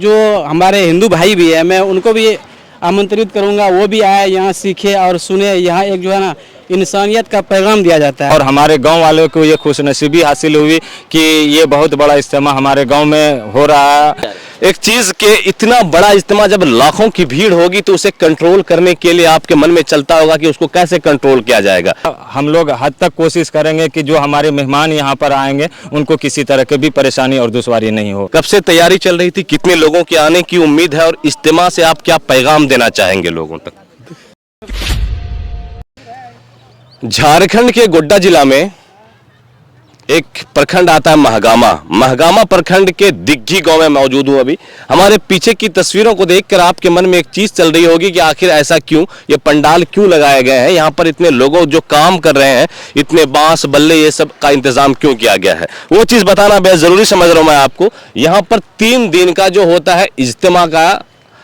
जो हमारे हिंदू भाई भी है, मैं उनको भी आमंत्रित करूंगा, वो भी आए यहाँ सीखे और सुने। यहाँ एक जो है ना इंसानियत का पैगाम दिया जाता है। और हमारे गांव वालों को ये खुशनसीबी हासिल हुई कि ये बहुत बड़ा इज्तिमा हमारे गांव में हो रहा है। एक चीज के इतना बड़ा इज्तिमा जब लाखों की भीड़ होगी तो उसे कंट्रोल करने के लिए आपके मन में चलता होगा कि उसको कैसे कंट्रोल किया जाएगा। हम लोग हद तक कोशिश करेंगे कि जो हमारे मेहमान यहाँ पर आएंगे उनको किसी तरह की भी परेशानी और दुश्वारी नहीं हो। कब से तैयारी चल रही थी, कितने लोगों के आने की उम्मीद है और इज्तिमा से आप क्या पैगाम देना चाहेंगे लोगों तक? झारखंड के गोड्डा जिला में एक प्रखंड आता है महगामा। महगामा प्रखंड के दिग्घी गांव में मौजूद हूं। अभी हमारे पीछे की तस्वीरों को देखकर आपके मन में एक चीज चल रही होगी कि आखिर ऐसा क्यों, ये पंडाल क्यों लगाए गए हैं, यहाँ पर इतने लोगों जो काम कर रहे हैं, इतने बांस बल्ले ये सब का इंतजाम क्यों किया गया है, वो चीज बताना बेहद जरूरी समझ रहा हूं मैं आपको। यहाँ पर 3 दिन का जो होता है इज्तिमा का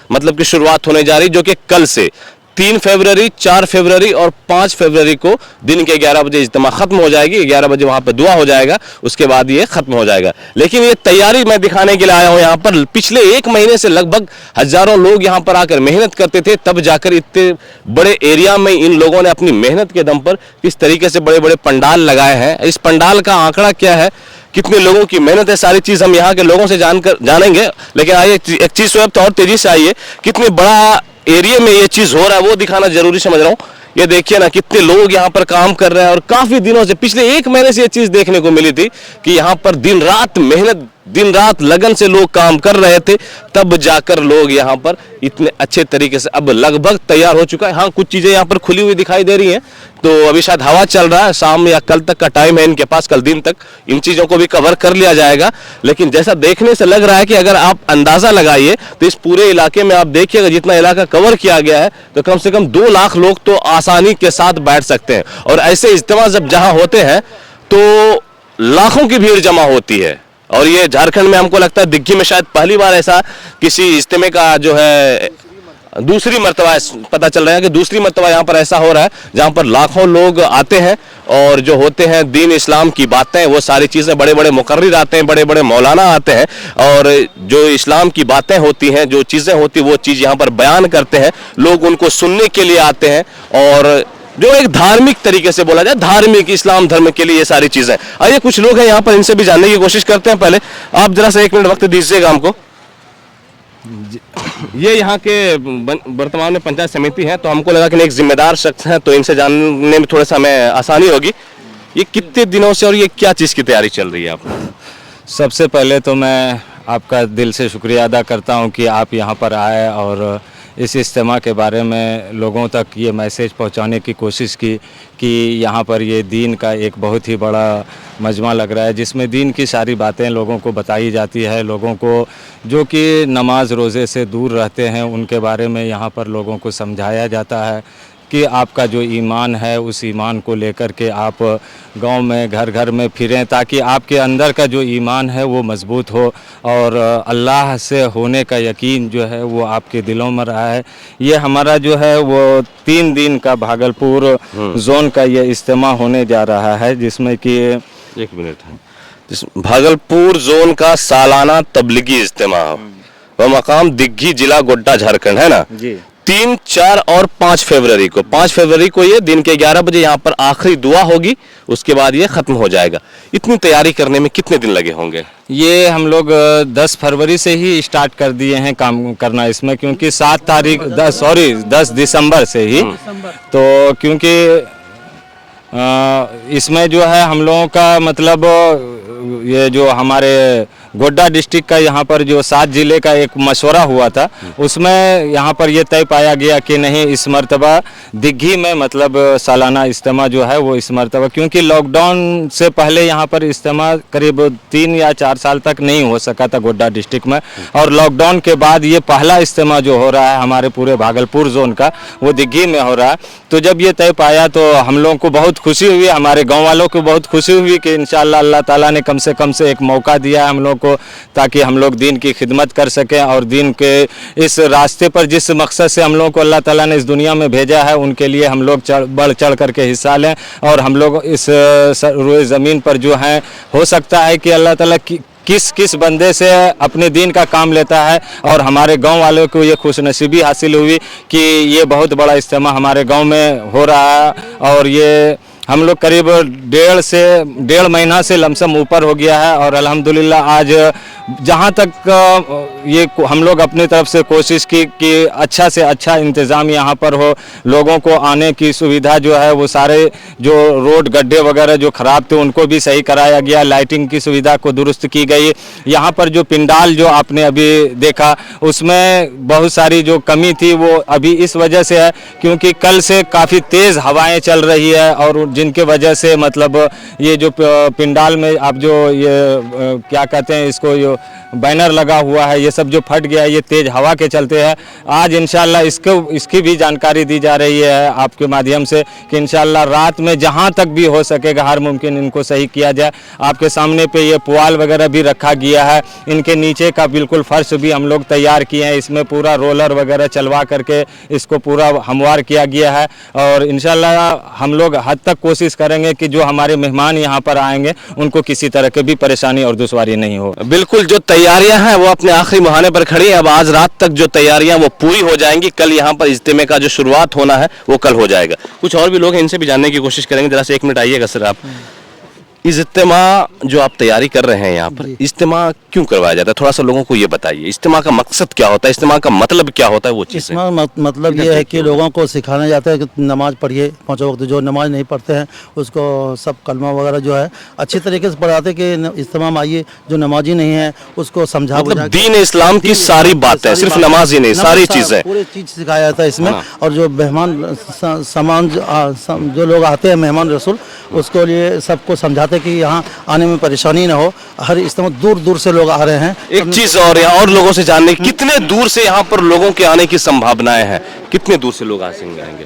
मतलब की शुरुआत होने जा रही, जो कि कल से 3 फरवरी, 4 फरवरी और 5 फरवरी को दिन के 11 बजे इज्तिमा खत्म हो जाएगी। 11 बजे वहां पर दुआ हो जाएगा, उसके बाद ये खत्म हो जाएगा। लेकिन ये तैयारी मैं दिखाने के लिए आया हूं। यहाँ पर पिछले 1 महीने से लगभग हजारों लोग यहाँ पर आकर मेहनत करते थे, तब जाकर इतने बड़े एरिया में इन लोगों ने अपनी मेहनत के दम पर किस तरीके से बड़े बड़े पंडाल लगाए हैं। इस पंडाल का आंकड़ा क्या है, कितने लोगों की मेहनत है, सारी चीज हम यहाँ के लोगों से जानेंगे। लेकिन आइए एक चीज तो और तेजी से आइए, कितने बड़ा एरिया में ये चीज हो रहा है वो दिखाना जरूरी समझ रहा हूँ। ये देखिए ना कितने लोग यहाँ पर काम कर रहे हैं और काफी दिनों से, पिछले 1 महीने से ये चीज देखने को मिली थी कि यहाँ पर दिन रात मेहनत, दिन रात लगन से लोग काम कर रहे थे, तब जाकर लोग यहाँ पर इतने अच्छे तरीके से अब लगभग तैयार हो चुका है। हाँ, कुछ चीजें यहाँ पर खुली हुई दिखाई दे रही हैं, तो अभी शायद हवा चल रहा है, शाम या कल तक का टाइम है इनके पास, कल दिन तक इन चीजों को भी कवर कर लिया जाएगा। लेकिन जैसा देखने से लग रहा है कि अगर आप अंदाजा लगाइए तो इस पूरे इलाके में आप देखिएगा जितना इलाका कवर किया गया है तो कम से कम 2 लाख लोग तो आसानी के साथ बैठ सकते हैं। और ऐसे इज्तिमा जब जहां होते हैं तो लाखों की भीड़ जमा होती है। और ये झारखंड में हमको लगता है दिग्घी में शायद पहली बार ऐसा किसी इज्तिमे का जो है दूसरी मर्तबा, पता चल रहा है कि दूसरी मर्तबा यहाँ पर ऐसा हो रहा है जहाँ पर लाखों लोग आते हैं और जो होते हैं दीन इस्लाम की बातें, वो सारी चीज़ें, बड़े बड़े मुकर्रिर आते हैं, बड़े बड़े मौलाना आते हैं और जो इस्लाम की बातें होती हैं, जो चीज़ें होती वो चीज़ यहाँ पर बयान करते हैं, लोग उनको सुनने के लिए आते हैं। और जो एक धार्मिक तरीके से बोला जाए, धार्मिक इस्लाम धर्म के लिए ये सारी चीज़ें। आइए कुछ लोग हैं यहाँ पर, इनसे भी जानने की कोशिश करते हैं। पहले आप जरा सा 1 मिनट वक्त दीजिएगा हमको। ये यहाँ के वर्तमान में पंचायत समिति है, तो हमको लगा कि एक जिम्मेदार शख्स हैं तो इनसे जानने में थोड़ा सा हमें आसानी होगी। ये कितने दिनों से और ये क्या चीज़ की तैयारी चल रही है आप? सबसे पहले तो मैं आपका दिल से शुक्रिया अदा करता हूँ कि आप यहाँ पर आए और इस इज्तिमा के बारे में लोगों तक ये मैसेज पहुँचाने की कोशिश की कि यहाँ पर ये दीन का एक बहुत ही बड़ा मजमा लग रहा है, जिसमें दीन की सारी बातें लोगों को बताई जाती है। लोगों को जो कि नमाज रोज़े से दूर रहते हैं उनके बारे में यहाँ पर लोगों को समझाया जाता है कि आपका जो ईमान है उस ईमान को लेकर के आप गांव में घर घर में फिरें, ताकि आपके अंदर का जो ईमान है वो मजबूत हो और अल्लाह से होने का यकीन जो है वो आपके दिलों में रहा है। ये हमारा जो है वो 3 दिन का भागलपुर जोन का ये इज्तिमा होने जा रहा है, जिसमें कि 1 मिनट है, भागलपुर जोन का सालाना तबलीगी इज्तिमा व मकाम दिग्घी, जिला गोड्डा, झारखंड, है ना जी। 3, 4 और 5 फरवरी को, 5 फरवरी को ये दिन के 11 बजे यहाँ पर आखिरी दुआ होगी, उसके बाद ये खत्म हो जाएगा। इतनी तैयारी करने में कितने दिन लगे होंगे? ये हम लोग 10 फरवरी से ही स्टार्ट कर दिए हैं काम करना इसमें, क्योंकि 10 दिसंबर से ही, तो क्योंकि इसमें जो है हम लोगों का मतलब ये जो हमारे गोड्डा डिस्ट्रिक्ट का यहाँ पर जो 7 जिले का एक मशवरा हुआ था, उसमें यहाँ पर ये तय पाया गया कि नहीं, इस मर्तबा दिग्घी में मतलब सालाना इज्तिमा जो है वो इस मर्तबा, क्योंकि लॉकडाउन से पहले यहाँ पर इज्तिमा करीब 3 या 4 साल तक नहीं हो सका था गोड्डा डिस्ट्रिक्ट में, और लॉकडाउन के बाद ये पहला इज्तिमा जो हो रहा है हमारे पूरे भागलपुर जोन का वो दिग्घी में हो रहा है। तो जब ये तय पाया तो हम लोगों को बहुत खुशी हुई, हमारे गाँव वालों को बहुत खुशी हुई कि इंशाअल्लाह अल्लाह ताला ने कम से एक मौका दिया है हम लोग को, ताकि हम लोग दीन की खिदमत कर सकें और दीन के इस रास्ते पर जिस मकसद से हम लोगों को अल्लाह ताला ने इस दुनिया में भेजा है उनके लिए हम लोग बढ़ चढ़ करके हिस्सा लें। और हम लोग इस रोए ज़मीन पर जो हैं, हो सकता है कि अल्लाह ताला किस किस बंदे से अपने दिन का काम लेता है। और हमारे गांव वालों को ये खुशनसीबी हासिल हुई कि ये बहुत बड़ा इज्तिमा हमारे गांव में हो रहा है। और ये हम लोग करीब 1.5 महीना से लमसम ऊपर हो गया है। और अल्हम्दुलिल्लाह आज जहाँ तक ये हम लोग अपनी तरफ से कोशिश की कि अच्छा से अच्छा इंतज़ाम यहाँ पर हो, लोगों को आने की सुविधा जो है वो सारे जो रोड गड्ढे वगैरह जो ख़राब थे उनको भी सही कराया गया, लाइटिंग की सुविधा को दुरुस्त की गई। यहाँ पर जो पिंडाल जो आपने अभी देखा उसमें बहुत सारी जो कमी थी वो अभी इस वजह से है क्योंकि कल से काफ़ी तेज़ हवाएं चल रही है और जिनके वजह से मतलब ये जो पिंडाल में आप जो ये क्या कहते हैं इसको जो बैनर लगा हुआ है ये सब जो फट गया है ये तेज़ हवा के चलते हैं। आज इंशाल्लाह इसकी भी जानकारी दी जा रही है आपके माध्यम से कि इंशाल्लाह रात में जहां तक भी हो सकेगा हर मुमकिन इनको सही किया जाए। आपके सामने पे ये पुआल वगैरह भी रखा गया है, इनके नीचे का बिल्कुल फर्श भी हम लोग तैयार किए हैं, इसमें पूरा रोलर वगैरह चलवा करके इसको पूरा हमवार किया गया है। और इंशाल्लाह हम लोग हद तक कोशिश करेंगे कि जो हमारे मेहमान यहाँ पर आएंगे उनको किसी तरह की भी परेशानी और दुश्वारी नहीं हो। बिल्कुल, जो तैयारियां हैं वो अपने आखिरी मुहाने पर खड़ी हैं। अब आज रात तक जो तैयारियां वो पूरी हो जाएंगी, कल यहाँ पर इज्तिमे का जो शुरुआत होना है वो कल हो जाएगा। कुछ और भी लोग हैं, इनसे भी जानने की कोशिश करेंगे। जरा से 1 मिनट आइएगा सर। आप इज्तिमा जो आप तैयारी कर रहे हैं यहाँ पर, इज्तिमा क्यों करवाया जाता है, थोड़ा सा लोगों को ये बताइए। इज्तिमा का मकसद क्या होता है, इज्तिमा का मतलब क्या होता है, वो चीज़ मतलब ये है कि लोगों को सिखाना जाता है कि नमाज पढ़िए 5 वक्त। जो नमाज नहीं पढ़ते हैं उसको सब कलमा वगैरह जो है अच्छी तरीके से पढ़ाते कि इज्तिमा में आइए। जो नमाजी नहीं है उसको समझा मतलब दीन इस्लाम की सारी बातें, सिर्फ नमाज ही नहीं, सारी चीजें, पूरी चीज सिखाया जाता है इसमें। और जो मेहमान सामान जो लोग आते हैं मेहमान रसूल, उसको लिए सबको समझाते कि यहाँ आने में परेशानी ना हो। हर इज्तिमा दूर दूर से लोग आ रहे हैं। एक चीज और यहाँ और लोगों से जानने की, कितने दूर से यहाँ पर लोगों के आने की संभावनाएं हैं, कितने दूर से लोग आएंगे?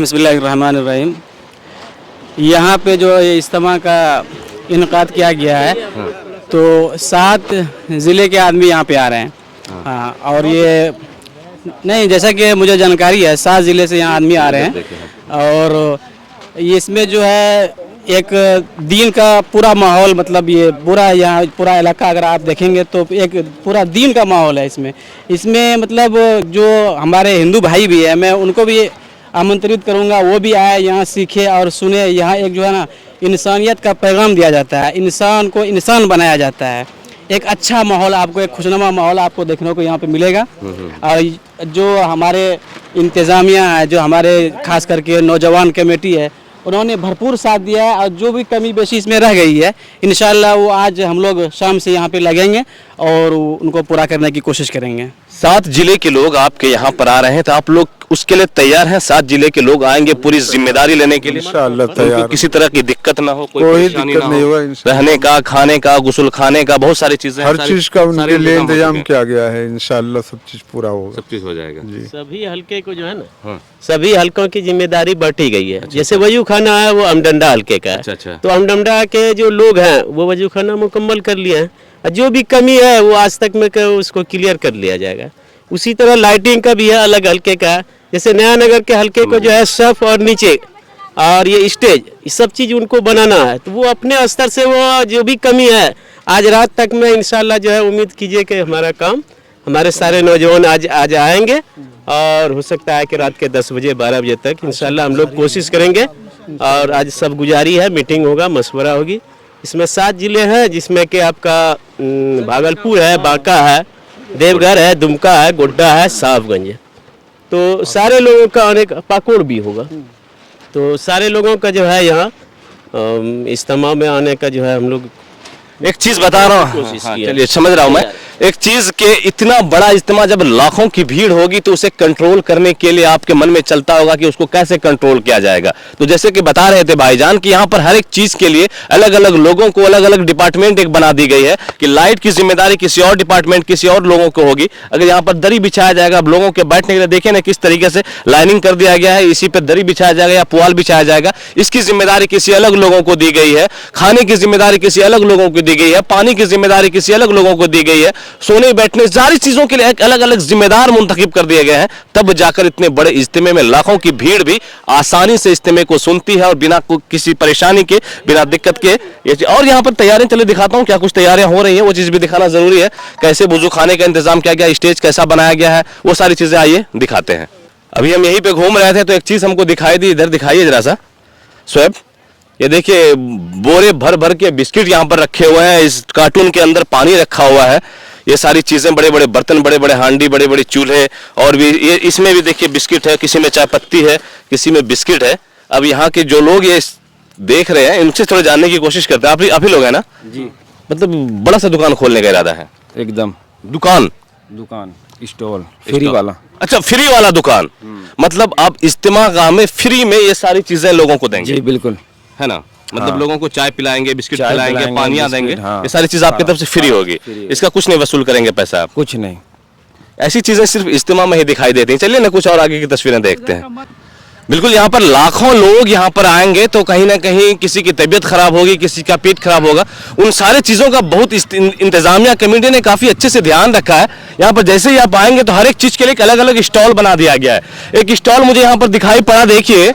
बिस्मिल्लाहिर्रहमानिर्रहीम। यहाँ पे जो ये इज्तिमा का इनकाद किया गया है तो 7 ज़िले के आदमी यहाँ पे आ रहे हैं। हाँ, और ये नहीं, जैसा कि मुझे जानकारी है 7 ज़िले से यहाँ आदमी आ रहे हैं। और इसमें जो है एक दीन का पूरा माहौल, मतलब ये पूरा यहाँ पूरा इलाका अगर आप देखेंगे तो एक पूरा दीन का माहौल है इसमें मतलब जो हमारे हिंदू भाई भी है मैं उनको भी आमंत्रित करूँगा, वो भी आए यहाँ सीखे और सुने। यहाँ एक जो है ना इंसानियत का पैगाम दिया जाता है, इंसान को इंसान बनाया जाता है। एक अच्छा माहौल आपको, एक खुशनुमा माहौल आपको देखने को यहाँ पे मिलेगा। और जो हमारे इंतज़ामिया है, जो हमारे खास करके नौजवान कमेटी है, उन्होंने भरपूर साथ दिया है। और जो भी कमी बेशी इसमें रह गई है इंशाल्लाह वो आज हम लोग शाम से यहाँ पे लगेंगे और उनको पूरा करने की कोशिश करेंगे। 7 जिले के लोग आपके यहाँ पर आ रहे हैं तो आप लोग उसके लिए तैयार हैं? 7 जिले के लोग आएंगे पूरी जिम्मेदारी लेने के लिए? इंशाअल्लाह तैयार। किसी तरह की दिक्कत ना हो, कोई दिक्कत नहीं होगा। रहने का, खाने का, गुस्ल खाने का, बहुत सारी चीजें, हर चीज का उनके लिए इंतजाम किया गया है। इंशाअल्लाह सब चीज पूरा होगा, सब चीज हो जाएगा जी। सभी हलके को जो है ना, सभी हलकों की जिम्मेदारी बांटी गई है। जैसे वजू खाना है वो अमडंडा हलके का है, तो अमडंडा के जो लोग हैं वो वजू खाना मुकम्मल कर लिए हैं। जो भी कमी है वो आज तक में उसको क्लियर कर लिया जाएगा। उसी तरह लाइटिंग का भी है, अलग हलके का। जैसे नया नगर के हलके को जो है सफ और नीचे और ये स्टेज, ये सब चीज़ उनको बनाना है, तो वो अपने स्तर से वो जो भी कमी है आज रात तक में इंशाल्लाह जो है उम्मीद कीजिए कि हमारा काम, हमारे सारे नौजवान आज आएंगे और हो सकता है कि रात के 10 बजे 12 बजे तक इंशाल्लाह हम लोग कोशिश करेंगे। और आज सब गुजारी है, मीटिंग होगा, मशवरा होगी। इसमें 7 जिले हैं जिसमें कि आपका भागलपुर है, बांका है, देवघर है, दुमका है, गोड्डा है, साहबगंज है। तो सारे लोगों का आने का, पाकुड़ भी होगा। तो सारे लोगों का जो है यहाँ इज्तिमा में आने का जो है हम लोग एक चीज बता रहा हूँ, चलिए समझ रहा हूँ मैं। एक चीज के इतना बड़ा इज्तिमा जब लाखों की भीड़ होगी तो उसे कंट्रोल करने के लिए आपके मन में चलता होगा कि उसको कैसे कंट्रोल किया जाएगा। तो जैसे कि बता रहे थे भाईजान कि यहाँ पर हर एक चीज के लिए अलग अलग लोगों को अलग अलग डिपार्टमेंट एक बना दी गई है कि लाइट की जिम्मेदारी किसी और डिपार्टमेंट, किसी और लोगों को होगी। अगर यहाँ पर दरी बिछाया जाएगा, अब लोगों के बैठने के लिए देखे ना किस तरीके से लाइनिंग कर दिया गया है, इसी पे दरी बिछाया जाएगा या पुआल बिछाया जाएगा, इसकी जिम्मेदारी किसी अलग लोगों को दी गई है। खाने की जिम्मेदारी किसी अलग लोगों को दी गई है, पानी की जिम्मेदारी किसी अलग लोगों को दी गई है, सोने बैठने सारी चीजों के लिए एक अलग अलग जिम्मेदार मुंतखब कर दिए गए हैं, तब जाकर इतने बड़े इज्तिमे में लाखों की भीड़ भी आसानी से इज्तिमे को सुनती है और बिना किसी परेशानी के, बिना दिक्कत के। और यहाँ पर तैयारियां चले दिखाता हूँ क्या कुछ तैयारियां हो रही है, वो चीज भी दिखाना जरूरी है। कैसे वजू खाने का इंतजाम किया गया, स्टेज कैसा बनाया गया है, वो सारी चीजें आइए दिखाते हैं। अभी हम यहीं पे घूम रहे थे तो एक चीज हमको दिखाई दी, इधर दिखाइए जरा सा शोएब। ये देखिए बोरे भर भर के बिस्किट यहाँ पर रखे हुए हैं, इस कार्टून के अंदर पानी रखा हुआ है, ये सारी चीजें, बड़े बड़े बर्तन, बड़े बड़े हांडी, बड़े बड़े चूल्हे, और भी ये इसमें भी देखिए बिस्किट है, किसी में चाय पत्ती है, किसी में बिस्किट है। अब यहाँ के जो लोग ये देख रहे हैं इनसे थोड़ा जानने की कोशिश करते हैं। आप ही लोग हैं ना जी, मतलब बड़ा सा दुकान खोलने का इरादा है? एकदम दुकान स्टॉल फ्री वाला। अच्छा, फ्री वाला दुकान, मतलब आप इज्तिमा गाह में फ्री में ये सारी चीजें लोगों को देंगे? जी बिल्कुल, है ना, मतलब हाँ। लोगों को चाय पिलाएंगे, बिस्किट चाय पिलाएंगे, पिलाएंगे, पानियां बिस्किट, देंगे, हाँ। ये सारी चीज आपकी हाँ, तरफ से फ्री हाँ, होगी, फ्री। इसका कुछ नहीं वसूल करेंगे पैसा आप? कुछ नहीं। ऐसी चीजें सिर्फ इज्तिमा में ही दिखाई देती हैं। चलिए ना कुछ और आगे की तस्वीरें देखते हैं। बिल्कुल, यहाँ पर लाखों लोग यहाँ पर आएंगे तो कहीं ना कहीं किसी की तबीयत खराब होगी, किसी का पेट खराब होगा, उन सारे चीज़ों का बहुत इंतजामिया कमेटी ने काफ़ी अच्छे से ध्यान रखा है। यहाँ पर जैसे ही आप आएंगे तो हर एक चीज़ के लिए एक अलग अलग स्टॉल बना दिया गया है। एक स्टॉल मुझे यहाँ पर दिखाई पड़ा, देखिए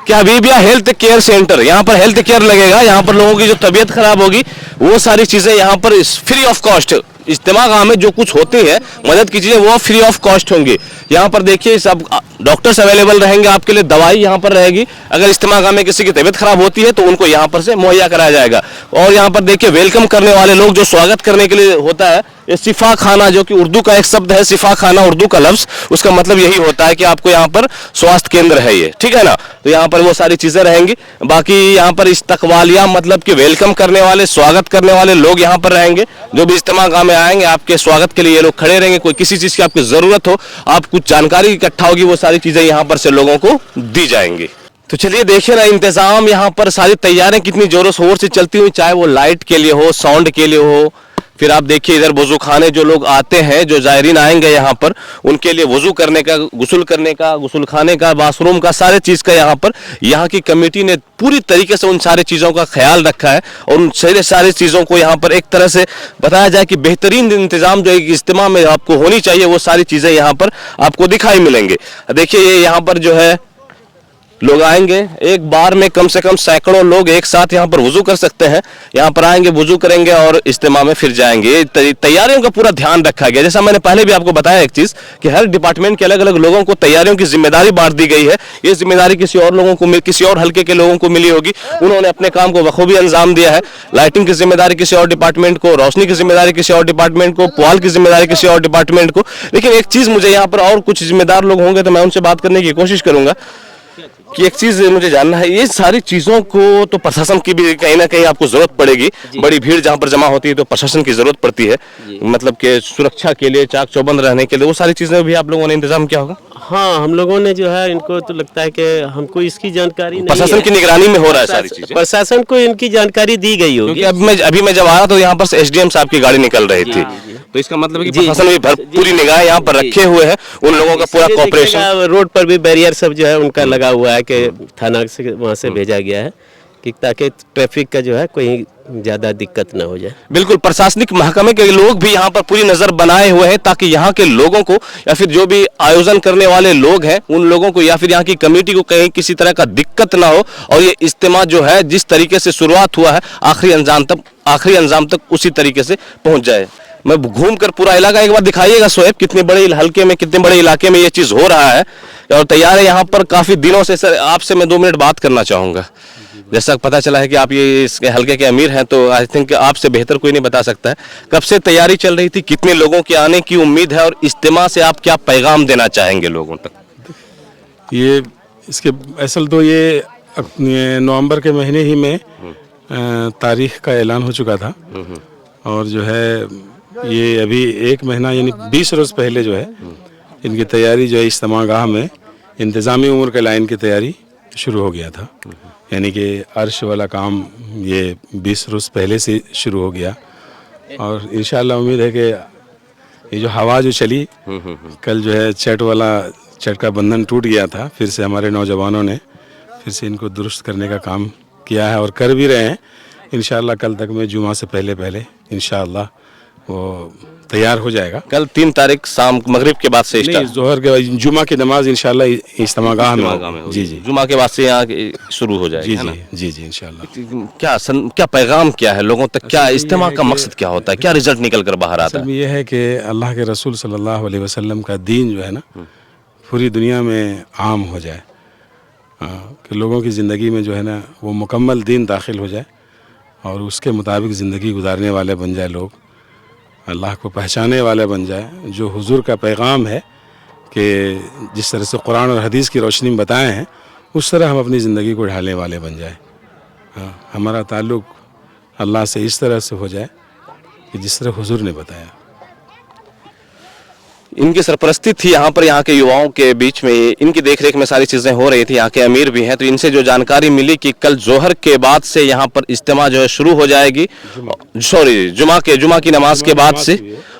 कि हबीबिया हेल्थ केयर सेंटर, यहाँ पर हेल्थ केयर लगेगा, यहाँ पर लोगों की जो तबीयत खराब होगी वो सारी चीज़ें यहाँ पर फ्री ऑफ कॉस्ट, इज्तिमा गाह में जो कुछ होती है मदद की चीजें वो फ्री ऑफ कॉस्ट होंगी। यहाँ पर देखिए सब डॉक्टर्स अवेलेबल रहेंगे आपके लिए, दवाई यहाँ पर रहेगी, अगर इज्तिमा गाह में किसी की तबीयत खराब होती है तो उनको यहाँ पर से मुहैया कराया जाएगा। और यहाँ पर देखिए वेलकम करने वाले लोग, जो स्वागत करने के लिए होता है, ये सिफा खाना, जो कि उर्दू का एक शब्द है, सिफा खाना उर्दू का लफ्ज, उसका मतलब यही होता है कि आपको यहाँ पर स्वास्थ्य केंद्र है ये, ठीक है ना। तो यहाँ पर वो सारी चीजें रहेंगी। बाकी यहाँ पर इस्तकबालिया मतलब कि वेलकम करने वाले, स्वागत करने वाले लोग यहाँ पर रहेंगे, जो भी इज्तिमा गाह में आएंगे आपके स्वागत के लिए ये लोग खड़े रहेंगे। कोई किसी चीज की आपको जरूरत हो, आप कुछ जानकारी इकट्ठा होगी, वो सारी चीजें यहाँ पर से लोगों को दी जाएंगी। तो चलिए देखिए ना इंतजाम, यहाँ पर सारी तैयारियां कितनी जोरों शोर से चलती हुई, चाहे वो लाइट के लिए हो, साउंड के लिए हो। फिर आप देखिए इधर वजू खाने, जो लोग आते हैं, जो जायरीन आएंगे यहाँ पर, उनके लिए वजू करने का, गुस्ल करने का, गुस्ल खाने का, बाथरूम का, सारे चीज़ का यहाँ पर यहाँ की कमेटी ने पूरी तरीके से उन सारे चीज़ों का ख्याल रखा है। और उन सारी चीज़ों को यहाँ पर एक तरह से बताया जाए कि बेहतरीन इंतजाम जो एक इज्तिमा में आपको होनी चाहिए, वो सारी चीज़ें यहाँ पर आपको दिखाई मिलेंगे। देखिए ये यहाँ पर जो है लोग आएंगे, एक बार में कम से कम सैकड़ों लोग एक साथ यहाँ पर वजू कर सकते हैं। यहाँ पर आएंगे, वजू करेंगे और इज्तिमा में फिर जाएंगे। तैयारियों का पूरा ध्यान रखा गया। जैसा मैंने पहले भी आपको बताया एक चीज कि हर डिपार्टमेंट के अलग अलग लोगों को तैयारियों की जिम्मेदारी बांट दी गई है। ये जिम्मेदारी किसी और लोगों को, किसी और हल्के के लोगों को मिली होगी, उन्होंने अपने काम को बखूबी अंजाम दिया है। लाइटिंग की जिम्मेदारी किसी और डिपार्टमेंट को, रोशनी की जिम्मेदारी किसी और डिपार्टमेंट को, पुआल की जिम्मेदारी किसी और डिपार्टमेंट को। लेकिन एक चीज मुझे यहाँ पर और कुछ जिम्मेदार लोग होंगे तो मैं उनसे बात करने की कोशिश करूंगा कि एक चीज मुझे जानना है, ये सारी चीजों को तो प्रशासन की भी कहीं ना कहीं आपको जरूरत पड़ेगी। बड़ी भीड़ जहाँ पर जमा होती है तो प्रशासन की जरूरत पड़ती है, मतलब कि सुरक्षा के लिए, चाक चौबंद रहने के लिए, वो सारी चीजें भी आप लोगों ने इंतजाम किया होगा? हाँ, हम लोगों ने जो है, इनको तो लगता है कि हमको इसकी जानकारी नहीं प्रशासन है। की निगरानी में हो रहा है सारी चीजें? प्रशासन को इनकी जानकारी दी गई होगी। क्योंकि अभी मैं जब आया तो यहाँ पर से एसडीएम साहब की गाड़ी निकल रही थी, तो इसका मतलब है कि प्रशासन भी पूरी निगाह यहाँ पर रखे हुए है, उन लोगों का पूरा कॉपरेशन। रोड पर भी बैरियर सब जो है उनका लगा हुआ है कि थाना से वहाँ से भेजा गया है कि ताकि ट्रैफिक का जो है कोई ज्यादा दिक्कत ना हो जाए। बिल्कुल, प्रशासनिक महकमे के लोग भी यहाँ पर पूरी नजर बनाए हुए हैं ताकि यहाँ के लोगों को या फिर जो भी आयोजन करने वाले लोग हैं उन लोगों को या फिर यहाँ की कमेटी को कहीं किसी तरह का दिक्कत ना हो और ये इज्तिमा जो है जिस तरीके से शुरुआत हुआ है आखिरी अंजाम तक उसी तरीके से पहुंच जाए। मैं घूम कर पूरा इलाका एक बार दिखाइएगा शोएब, कितने बड़े हल्के में, कितने बड़े इलाके में ये चीज हो रहा है और तैयार है यहाँ पर काफी दिनों से। सर आपसे मैं 2 मिनट बात करना चाहूंगा। जैसा पता चला है कि आप ये इसके हल्के के अमीर हैं, तो आई थिंक आपसे बेहतर कोई नहीं बता सकता है। कब से तैयारी चल रही थी, कितने लोगों के आने की उम्मीद है और इज्तिमा से आप क्या पैगाम देना चाहेंगे लोगों तक? ये इसके असल तो ये नवंबर के महीने ही में तारीख का ऐलान हो चुका था और जो है ये अभी 1 महीना यानी 20 रोज पहले जो है इनकी तैयारी जो है इज्तिमा गाह में इंतज़ामी उम्र के लाइन की तैयारी शुरू हो गया था। यानी कि अर्श वाला काम ये 20 रोज पहले से शुरू हो गया और इंशाअल्लाह उम्मीद है कि ये जो हवा जो चली कल जो है छठ का बंधन टूट गया था, फिर से हमारे नौजवानों ने फिर से इनको दुरुस्त करने का काम किया है और कर भी रहे हैं। इंशाअल्लाह कल तक में जुमा से पहले पहले इंशाअल्लाह वो तैयार हो जाएगा। कल 3 तारीख शाम मगरिब के बाद से नहीं, जोहर के जुमा की नमाज इंशाअल्लाह इज्तिमागाह में होगी। जी जी जुमा के बाद से यहाँ शुरू हो जाएगी, जी है ना? जी जी इंशाअल्लाह। क्या पैगाम क्या है लोगों तक, क्या इज्तिमा का मकसद क्या होता है, क्या रिजल्ट निकल कर बाहर आता असल है? में ये है कि अल्लाह के रसूल सल्लल्लाहु अलैहि वसल्लम का दीन जो है ना पूरी दुनिया में आम हो जाए, कि लोगों की ज़िंदगी में जो है ना वो मुकम्मल दीन दाखिल हो जाए और उसके मुताबिक ज़िंदगी गुजारने वाले बन जाए, लोग अल्लाह को पहचाने वाले बन जाए। जो हुजूर का पैगाम है कि जिस तरह से कुरान और हदीस की रोशनी में बताए हैं उस तरह हम अपनी ज़िंदगी को ढालने वाले बन जाए। हमारा ताल्लुक़ अल्लाह से इस तरह से हो जाए कि जिस तरह हुजूर ने बताया। इनकी सरपरस्ती थी यहाँ पर, यहाँ के युवाओं के बीच में इनकी देखरेख में सारी चीज़ें हो रही थी। यहाँ के अमीर भी हैं, तो इनसे जो जानकारी मिली कि कल जोहर के बाद से यहाँ पर इज्तिमा जो है शुरू हो जाएगी, जुमा की नमाज के बाद से,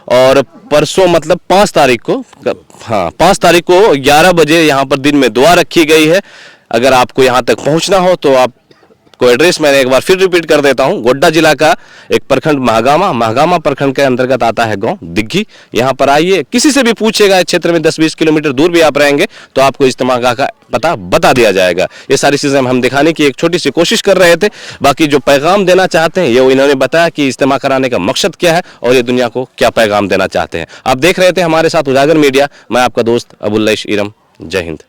और परसों मतलब 5 तारीख को, हाँ 5 तारीख को 11 बजे यहाँ पर दिन में दुआ रखी गई है। अगर आपको यहाँ तक पहुँचना हो तो आप को एड्रेस मैंने एक बार फिर रिपीट कर देता हूं। गोड्डा जिला का एक प्रखंड महागामा प्रखंड के अंतर्गत आता है गांव दिग्घी। यहां पर आइए, किसी से भी पूछेगा, इस क्षेत्र में 10-20 किलोमीटर दूर भी आप रहेंगे तो आपको इज्तिमागाह का पता बता दिया जाएगा। ये सारी चीजें हम दिखाने की एक छोटी सी कोशिश कर रहे थे। बाकी जो पैगाम देना चाहते हैं ये इन्होंने बताया कि इज्तिमा कराने का मकसद क्या है और ये दुनिया को क्या पैगाम देना चाहते हैं। आप देख रहे थे हमारे साथ उजागर मीडिया, मैं आपका दोस्त अबुल लैश इरम। जय हिंद।